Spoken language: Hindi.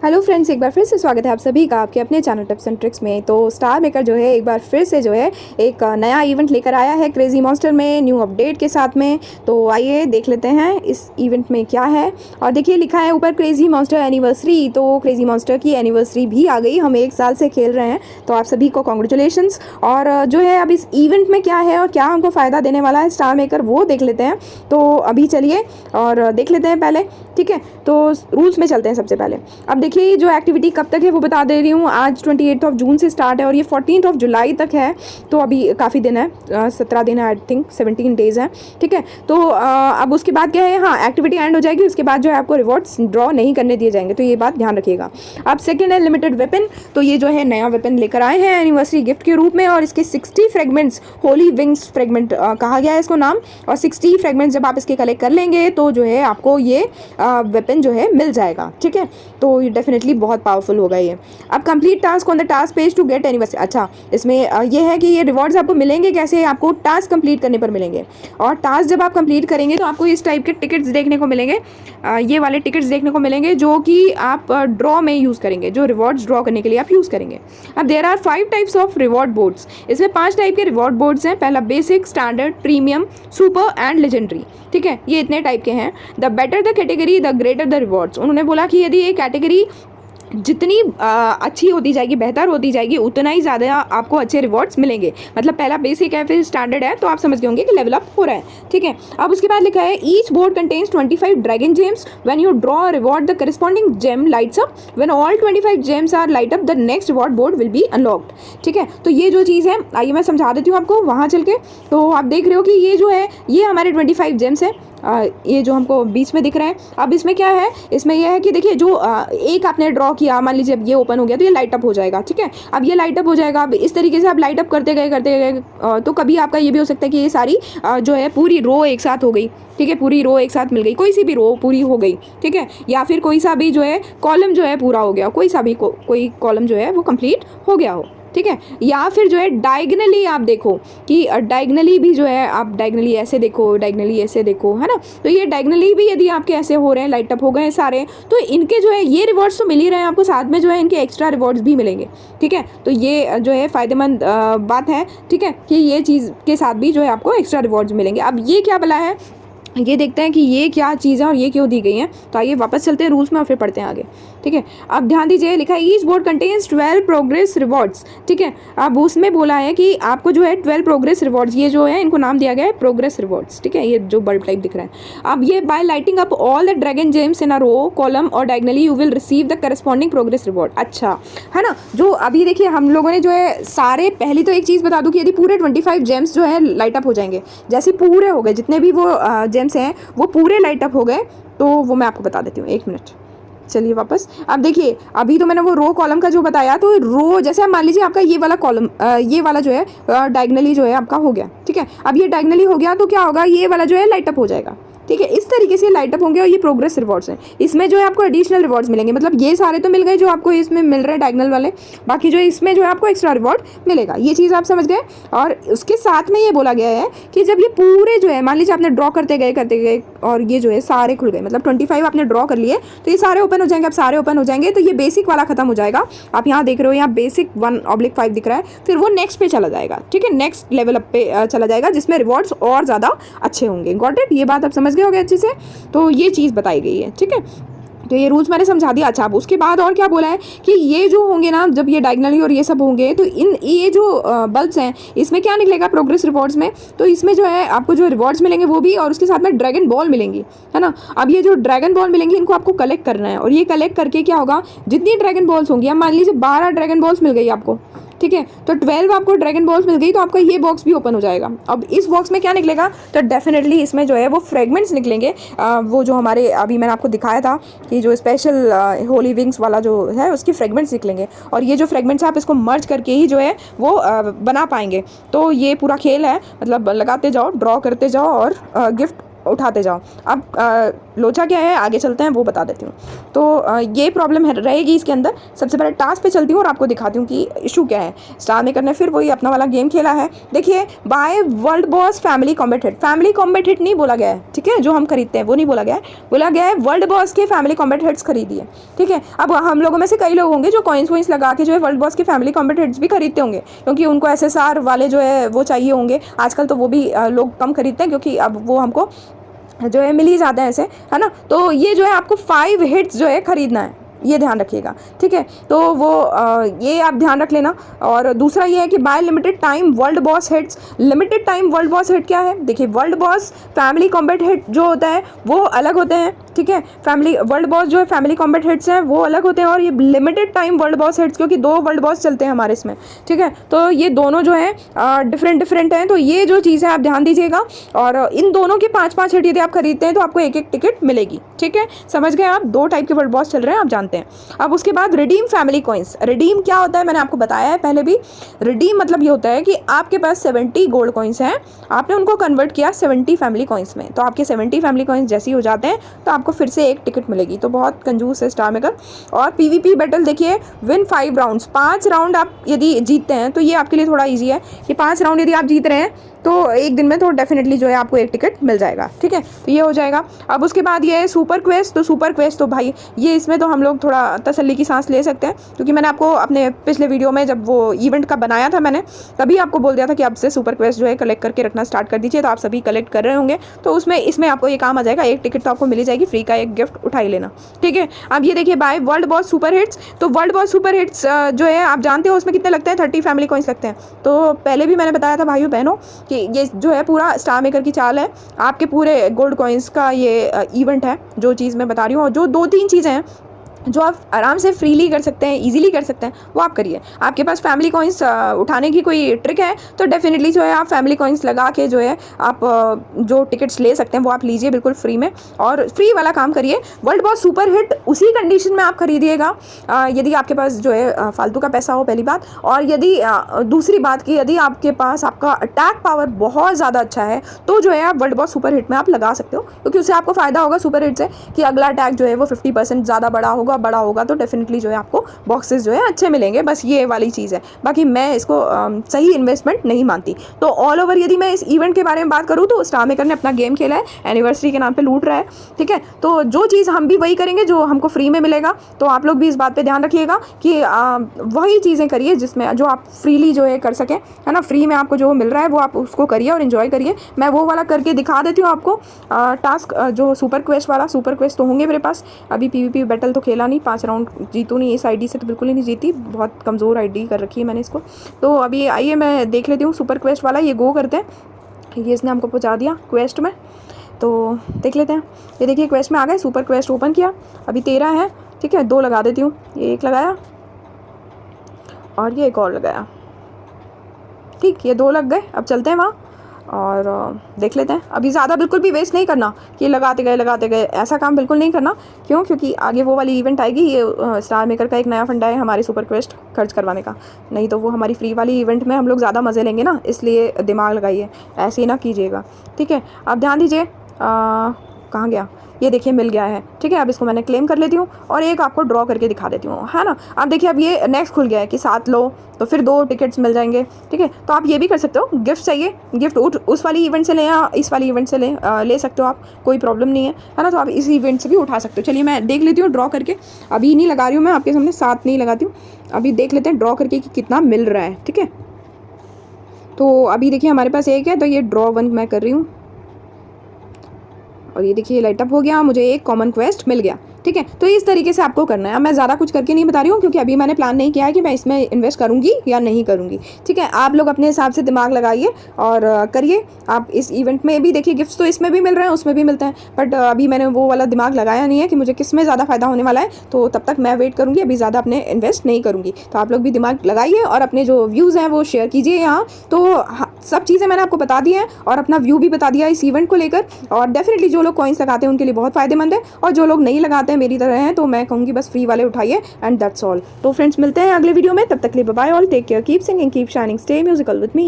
हेलो फ्रेंड्स, एक बार फिर से स्वागत है आप सभी का आपके अपने चैनल टिप्स एंड ट्रिक्स में। तो स्टार मेकर जो है एक बार फिर से जो है एक नया इवेंट लेकर आया है क्रेजी मॉन्स्टर में, न्यू अपडेट के साथ में। तो आइए देख लेते हैं इस इवेंट में क्या है। और देखिए लिखा है ऊपर क्रेजी मॉन्स्टर एनिवर्सरी। तो क्रेजी मॉन्स्टर की एनिवर्सरी भी आ गई, हम 1 साल से खेल रहे हैं, तो आप सभी को कॉन्ग्रेचुलेशंस। और जो है अब इस इवेंट में क्या है और क्या हमको फ़ायदा देने वाला है स्टार मेकर, वो देख लेते हैं। तो अभी चलिए और देख लेते हैं पहले, ठीक है। तो रूल्स में चलते हैं सबसे पहले। अब देखिए जो एक्टिविटी कब तक है वो बता दे रही हूँ। आज 28 जून से स्टार्ट है और ये 14 जुलाई तक है। तो अभी काफ़ी दिन है, 17 दिन है, आई थिंक 17 डेज़ हैं, ठीक है। तो अब उसके बाद क्या है, हाँ एक्टिविटी एंड हो जाएगी, उसके बाद जो है आपको रिवॉर्ड्स ड्रॉ नहीं करने दिए जाएंगे, तो ये बात ध्यान रखिएगा। अब सेकेंड है लिमिटेड वेपन। तो ये जो है नया वेपन लेकर आए हैं एनिवर्सरी गिफ्ट के रूप में, और इसके 60 फ्रेगमेंट्स, होली विंग्स फ्रेगमेंट कहा गया है इसको नाम। और 60 फ्रेगमेंट्स जब आप इसके कलेक्ट कर लेंगे तो जो है आपको ये वेपन जो है मिल जाएगा, ठीक है। तो ये डेफिनेटली बहुत पावरफुल होगा ये। अब complete task on the task page to get anniversary. अच्छा, इसमें ये है कि ये रिवॉर्ड्स आपको मिलेंगे कैसे, आपको टास्क कंप्लीट करने पर मिलेंगे। और टास्क जब आप कंप्लीट करेंगे तो आपको इस टाइप के टिकट्स देखने को मिलेंगे, ये वाले टिकट्स देखने को मिलेंगे जो कि आप ड्रॉ में यूज़ करेंगे, जो रिवॉर्ड्स ड्रॉ करने के लिए आप यूज़ करेंगे। अब there are 5 types of reward boards. इसमें 5 टाइप के रिवॉर्ड बोर्ड्स हैं। पहला basic, standard, premium, super and legendary, ठीक है। ये इतने टाइप के हैं। The better the category the greater the rewards. उन्होंने बोला कि यदि ये कैटेगरी जितनी अच्छी होती जाएगी, बेहतर होती जाएगी, उतना ही ज़्यादा आपको अच्छे रिवॉर्ड्स मिलेंगे। मतलब पहला बेसिक है, फिर स्टैंडर्ड है, तो आप समझ गए होंगे कि लेवल अप हो रहा है, ठीक है। अब उसके बाद लिखा है each board contains 25 dragon gems. When you draw reward the corresponding gem lights up. When all 25 gems are light up the next reward board will be unlocked, ठीक है। तो ये जो चीज़ है, आइए मैं समझा देती हूँ आपको वहाँ चल के। तो आप देख रहे हो कि ये जो है ये हमारे 25 जेम्स है, ये जो हमको बीच में दिख रहा है। अब इसमें क्या है, इसमें यह है कि देखिए जो एक आपने ड्रॉ किया, मान लीजिए अब ये ओपन हो गया तो ये लाइट अप हो जाएगा, ठीक है। अब ये लाइट अप हो जाएगा। अब इस तरीके से आप लाइट अप करते गए तो कभी आपका ये भी हो सकता है कि ये सारी जो है पूरी रो एक साथ हो गई, ठीक है, पूरी रो एक साथ मिल गई, कोई सी भी रो पूरी हो गई, ठीक है। या फिर कोई सा भी जो है कॉलम जो है पूरा हो गया, कोई सा भी कोई कॉलम जो है वो कंप्लीट हो गया हो, ठीक है। या फिर जो है डायगनली आप देखो कि डायगनली भी जो है, आप डायगनली ऐसे देखो, डायगनली ऐसे देखो, है ना। तो ये डायगनली भी यदि आपके ऐसे हो रहे हैं, लाइट अप हो गए हैं सारे, तो इनके जो है ये रिवॉर्ड्स तो मिल ही रहे हैं आपको, साथ में जो है इनके एक्स्ट्रा रिवॉर्ड्स भी मिलेंगे, ठीक है। तो ये जो है फ़ायदेमंद बात है, ठीक है, कि ये चीज़ के साथ भी जो है आपको एक्स्ट्रा रिवॉर्ड्स मिलेंगे। अब ये क्या भला है, ये देखते हैं कि ये क्या चीज़ है और ये क्यों दी गई है। तो आइए वापस चलते हैं रूल्स में और फिर पढ़ते हैं आगे, ठीक है। अब ध्यान दीजिए, लिखा है each board contains 12 progress rewards, ठीक है। अब उसमें बोला है कि आपको जो है 12 प्रोग्रेस रिवॉर्ड्स, ये जो है इनको नाम दिया गया है प्रोग्रेस रिवॉर्ड्स, ठीक है। ये जो बल्ब टाइप दिख रहा है। अब ये by lighting up all the dragon gems in a row, column और diagonally you will receive the corresponding progress reward. अच्छा, है ना। जो अभी देखिए हम लोगों ने जो है सारे, पहली तो एक चीज़ बता दूँ कि यदि पूरे 25 जेम्स जो है लाइट अप हो जाएंगे, जैसे पूरे हो गए जितने भी वो जेम्स हैं वो पूरे लाइट अप हो गए, तो वो मैं आपको बता देती हूँ, 1 मिनट। चलिए वापस। अब देखिए अभी तो मैंने वो रो कॉलम का जो बताया, तो रो जैसे मान लीजिए आपका ये वाला कॉलम, ये वाला जो है डायगनली जो है आपका हो गया, ठीक है। अब ये डायगनली हो गया तो क्या होगा, ये वाला जो है लाइट अप हो जाएगा, ठीक है। इस तरीके से लाइट अप होंगे और ये प्रोग्रेस रिवॉर्ड्स हैं। इसमें जो है आपको एडिशनल रिवॉर्ड्स मिलेंगे, मतलब ये सारे तो मिल गए जो आपको इसमें मिल रहे हैं डायगनल वाले, बाकी जो इसमें जो है आपको एक्स्ट्रा रिवॉर्ड मिलेगा, ये चीज़ आप समझ गए। और उसके साथ में ये बोला गया है कि जब ये पूरे जो है, मान लीजिए आपने ड्रॉ करते गए और ये जो है सारे खुल गए, मतलब 25 आपने ड्रॉ कर लिए, तो ये सारे ओपन हो जाएंगे। अब सारे ओपन हो जाएंगे तो ये बेसिक वाला खत्म हो जाएगा। आप यहाँ देख रहे हो, यहाँ बेसिक 1/5 दिख रहा है, फिर वो नेक्स्ट पे चला जाएगा, ठीक है, नेक्स्ट लेवल अप पे चला जाएगा, जिसमें रिवॉर्ड्स और ज़्यादा अच्छे होंगे। गॉट इट, ये बात आप समझ गए होगे अच्छे से। तो ये चीज़ बताई गई है, ठीक है। तो ये रूल्स मैंने समझा दिया। अच्छा, अब उसके बाद और क्या बोला है कि ये जो होंगे ना, जब ये डायगनली और ये सब होंगे, तो ये जो बल्ब्स हैं इसमें क्या निकलेगा प्रोग्रेस रिवॉर्ड्स में, तो इसमें जो है आपको जो रिवॉर्ड्स मिलेंगे वो भी, और उसके साथ में ड्रैगन बॉल मिलेंगी, है ना। अब ये जो ड्रैगन बॉल मिलेंगी इनको आपको कलेक्ट करना है, और ये कलेक्ट करके क्या होगा, जितनी ड्रैगन बॉल्स होंगी, अब मान लीजिए 12 ड्रैगन बॉल्स मिल गई आपको, ठीक है, तो 12 आपको ड्रैगन बॉल्स मिल गई, तो आपका ये बॉक्स भी ओपन हो जाएगा। अब इस बॉक्स में क्या निकलेगा, तो डेफिनेटली इसमें जो है वो फ्रेगमेंट्स निकलेंगे, वो जो हमारे अभी मैंने आपको दिखाया था कि जो स्पेशल होली विंग्स वाला जो है उसकी फ्रेगमेंट्स निकलेंगे, और ये जो फ्रेगमेंट्स आप इसको मर्ज करके ही जो है वो बना पाएंगे। तो ये पूरा खेल है, मतलब लगाते जाओ, ड्रॉ करते जाओ और गिफ्ट उठाते जाओ। अब लोचा क्या है आगे चलते हैं वो बता देती हूँ। तो ये प्रॉब्लम है रहेगी इसके अंदर। सबसे पहले टास्क पे चलती हूँ और आपको दिखाती हूँ कि इशू क्या है। स्टार मेकर ने फिर वही अपना वाला गेम खेला है। देखिए, buy world boss family combat hit, family combat hit नहीं बोला गया है, ठीक है, जो हम खरीदते हैं वो नहीं बोला गया है, बोला गया है वर्ल्ड बॉस के फैमिली कॉम्बैट हिट्स खरीदिए, ठीक है। अब हम लोगों में से कई लोग होंगे जो कॉइन्स वॉइन्स लगा के जो है वर्ल्ड बॉस के फैमिली कॉम्बैट हिट्स भी खरीदते होंगे, क्योंकि उनको SSR वाले जो है वो चाहिए होंगे। आजकल तो वो भी लोग कम खरीदते हैं, क्योंकि अब वो हमको जो है मिल ही जाते हैं ऐसे, है ना। तो ये जो है आपको 5 हिट्स जो है खरीदना है, ये ध्यान रखिएगा, ठीक है। तो वो ये आप ध्यान रख लेना। और दूसरा ये है कि buy limited time world boss hits. Limited time world boss hit क्या है? देखिए, world boss family combat hit जो होता है वो अलग होते हैं, ठीक है। फैमिली वर्ल्ड बॉस जो है फैमिली कॉम्बैट हिट्स हैं वो अलग होते हैं, और ये limited time world boss hits, क्योंकि 2 वर्ल्ड बॉस चलते हैं हमारे इसमें, ठीक है। तो ये दोनों जो है डिफरेंट हैं। तो ये जो चीज़ है आप ध्यान दीजिएगा। और इन दोनों के 5-5 हिट यदि आप खरीदते हैं तो आपको 1-1 टिकट मिलेगी, ठीक है। समझ गए आप? 2 टाइप के वर्ल्ड बॉस चल रहे हैं, आप जानते हैं। अब उसके बाद रिडीम फैमिली कॉइन्स। रिडीम क्या होता है मैंने आपको बताया है पहले भी। रिडीम मतलब ये होता है कि आपके पास 70 गोल्ड कॉइन्स हैं, आपने उनको कन्वर्ट किया 70 फैमिली कॉइन्स में, तो आपके 70 फैमिली कॉइन्स जैसे ही हो जाते हैं तो आपको फिर से 1 टिकट मिलेगी। तो बहुत कंजूस है स्टार मेकर। और PvP बैटल देखिए, विन 5 राउंड्स, 5 राउंड आप यदि जीतते हैं तो ये आपके लिए थोड़ा ईजी है कि 5 राउंड यदि आप जीत रहे हैं तो एक दिन में तो डेफिनेटली जो है आपको 1 टिकट मिल जाएगा, ठीक है। तो ये हो जाएगा। अब उसके बाद ये है सुपर क्वेस्ट। तो सुपर क्वेस्ट तो भाई ये इसमें तो हम लोग थोड़ा तसल्ली की सांस ले सकते हैं, क्योंकि मैंने आपको अपने पिछले वीडियो में जब वो इवेंट का बनाया था मैंने तभी आपको बोल दिया था कि अब से सुपर क्वेस्ट जो है कलेक्ट करके रखना स्टार्ट कर दीजिए। तो आप सभी कलेक्ट कर रहे होंगे, तो उसमें इसमें आपको ये काम आ जाएगा, 1 टिकट तो आपको मिल जाएगी, फ्री का 1 गिफ्ट उठा ही लेना, ठीक है। अब ये देखिए, buy world boss super hits. तो वर्ल्ड बॉस सुपर हिट्स जो है आप जानते हो उसमें कितने लगते हैं? 30 फैमिली कॉइन्स लगते हैं। तो पहले भी मैंने बताया था भाइयों बहनों कि ये जो है पूरा स्टार मेकर की चाल है। आपके पूरे गोल्ड कॉइन्स का ये इवेंट है, जो चीज़ मैं बता रही हूँ। और जो 2-3 चीज़ें हैं जो आप आराम से फ्रीली कर सकते हैं, इजीली कर सकते हैं, वो आप करिए। आपके पास फैमिली कॉइन्स उठाने की कोई ट्रिक है तो डेफिनेटली जो है आप फैमिली कॉइन्स लगा के जो है आप जो टिकट्स ले सकते हैं वो आप लीजिए बिल्कुल फ्री में, और फ्री वाला काम करिए। वर्ल्ड बॉस सुपर हिट उसी कंडीशन में आप खरीदिएगा यदि आपके पास जो है फालतू का पैसा हो, पहली बात। और यदि दूसरी बात की यदि आपके पास आपका अटैक पावर बहुत ज़्यादा अच्छा है तो जो है आप वर्ल्ड बॉस सुपर हिट में आप लगा सकते हो, क्योंकि उससे आपको फ़ायदा होगा सुपर हिट से कि अगला अटैक जो है वो 50% ज़्यादा बड़ा होगा तो डेफिनेटली जो है आपको बॉक्सेस जो है अच्छे मिलेंगे। बस ये वाली चीज़ है, बाकी मैं इसको सही इन्वेस्टमेंट नहीं मानती। तो ऑल ओवर यदि मैं इस इवेंट के बारे में बात करूँ तो स्टार मेकर ने अपना गेम खेला है, एनिवर्सरी के नाम पे लूट रहा है, ठीक है। तो जो चीज़ हम भी वही करेंगे जो हमको फ्री में मिलेगा। तो आप लोग भी इस बात पे ध्यान रखिएगा कि वही चीज़ें करिए जिसमें जो आप फ्रीली जो है कर सकें, है ना। फ्री में आपको जो मिल रहा है वो आप उसको करिए और इन्जॉय करिए। मैं वो वाला करके दिखा देती हूँ आपको टास्क, जो सुपर क्वेस्ट वाला। सुपर क्वेस्ट तो होंगे मेरे पास, अभी PvP बैटल तो खेला नहीं, 5 राउंड जीतूँ नहीं, इस आईडी से तो बिल्कुल ही नहीं जीती, बहुत कमज़ोर आईडी कर रखी है मैंने इसको। तो अभी आइए मैं देख लेती हूँ सुपर क्वेस्ट वाला, ये गो करते हैं। ये इसने हमको पहुँचा दिया क्वेस्ट में, तो देख लेते हैं। ये देखिए क्वेस्ट में आ गए, सुपर क्वेस्ट ओपन किया, अभी 13 है, ठीक है। 2 लगा देती हूँ, ये 1 लगाया और ये 1 और लगाया, ठीक, ये 2 लग गए। अब चलते हैं वहाँ और देख लेते हैं। अभी ज़्यादा बिल्कुल भी वेस्ट नहीं करना कि लगाते गए, ऐसा काम बिल्कुल नहीं करना। क्यों? क्योंकि आगे वो वाली इवेंट आएगी। ये स्टार मेकर का एक नया फंडा है हमारे सुपर क्वेस्ट खर्च करवाने का, नहीं तो वो हमारी फ्री वाली इवेंट में हम लोग ज़्यादा मज़े लेंगे ना, इसलिए दिमाग लगाइए, ऐसे ही ना कीजिएगा, ठीक है। अब ध्यान दीजिए, कहाँ गया? ये देखिए मिल गया है, ठीक है। अब इसको मैंने क्लेम कर लेती हूँ और एक आपको ड्रॉ करके दिखा देती हूँ, है ना। अब देखिए अब ये नेक्स्ट खुल गया है कि 7 लो तो फिर 2 टिकट्स मिल जाएंगे, ठीक है। तो आप ये भी कर सकते हो, गिफ्ट चाहिए, गिफ्ट उस वाली इवेंट से लें या इस वाली इवेंट से ले सकते हो आप, कोई प्रॉब्लम नहीं है ना। तो आप इस इवेंट से भी उठा सकते हो। चलिए मैं देख लेती हूँ ड्रॉ करके, अभी नहीं लगा रही हूँ मैं आपके सामने, 7 नहीं लगाती हूँ, अभी देख लेते हैं ड्रॉ करके कि कितना मिल रहा है, ठीक है। तो अभी देखिए हमारे पास 1 है, तो ये ड्रॉ 1 मैं कर रही हूँ और ये देखिए लाइट अप हो गया, मुझे 1 कॉमन क्वेस्ट मिल गया, ठीक है। तो इस तरीके से आपको करना है। अब मैं ज़्यादा कुछ करके नहीं बता रही हूँ, क्योंकि अभी मैंने प्लान नहीं किया है कि मैं इसमें इन्वेस्ट करूँगी या नहीं करूँगी, ठीक है। आप लोग अपने हिसाब से दिमाग लगाइए और करिए। आप इस इवेंट में भी देखिए गिफ्ट्स तो इसमें भी मिल रहे हैं, उसमें भी मिलते हैं, बट अभी मैंने वो वाला दिमाग लगाया नहीं है कि मुझे किस में ज़्यादा फ़ायदा होने वाला है, तो तब तक मैं वेट करूँगी, अभी ज़्यादा अपने इन्वेस्ट नहीं करूँगी। तो आप लोग भी दिमाग लगाइए और अपने जो व्यूज़ हैं वो शेयर कीजिए यहाँ। तो सब चीज़ें मैंने आपको बता दी हैं और अपना व्यू भी बता दिया इस इवेंट को लेकर। और डेफिनेटली जो लोग कॉइन्स लगाते हैं उनके लिए बहुत फ़ायदेमंद है, और जो लोग नहीं लगाते हैं मेरी तरह हैं तो मैं कहूँगी बस फ्री वाले उठाइए, एंड दैट्स ऑल। तो फ्रेंड्स मिलते हैं अगले वीडियो में, तब तक के लिए bye bye all, take care, keep singing, keep shining, stay musical with me.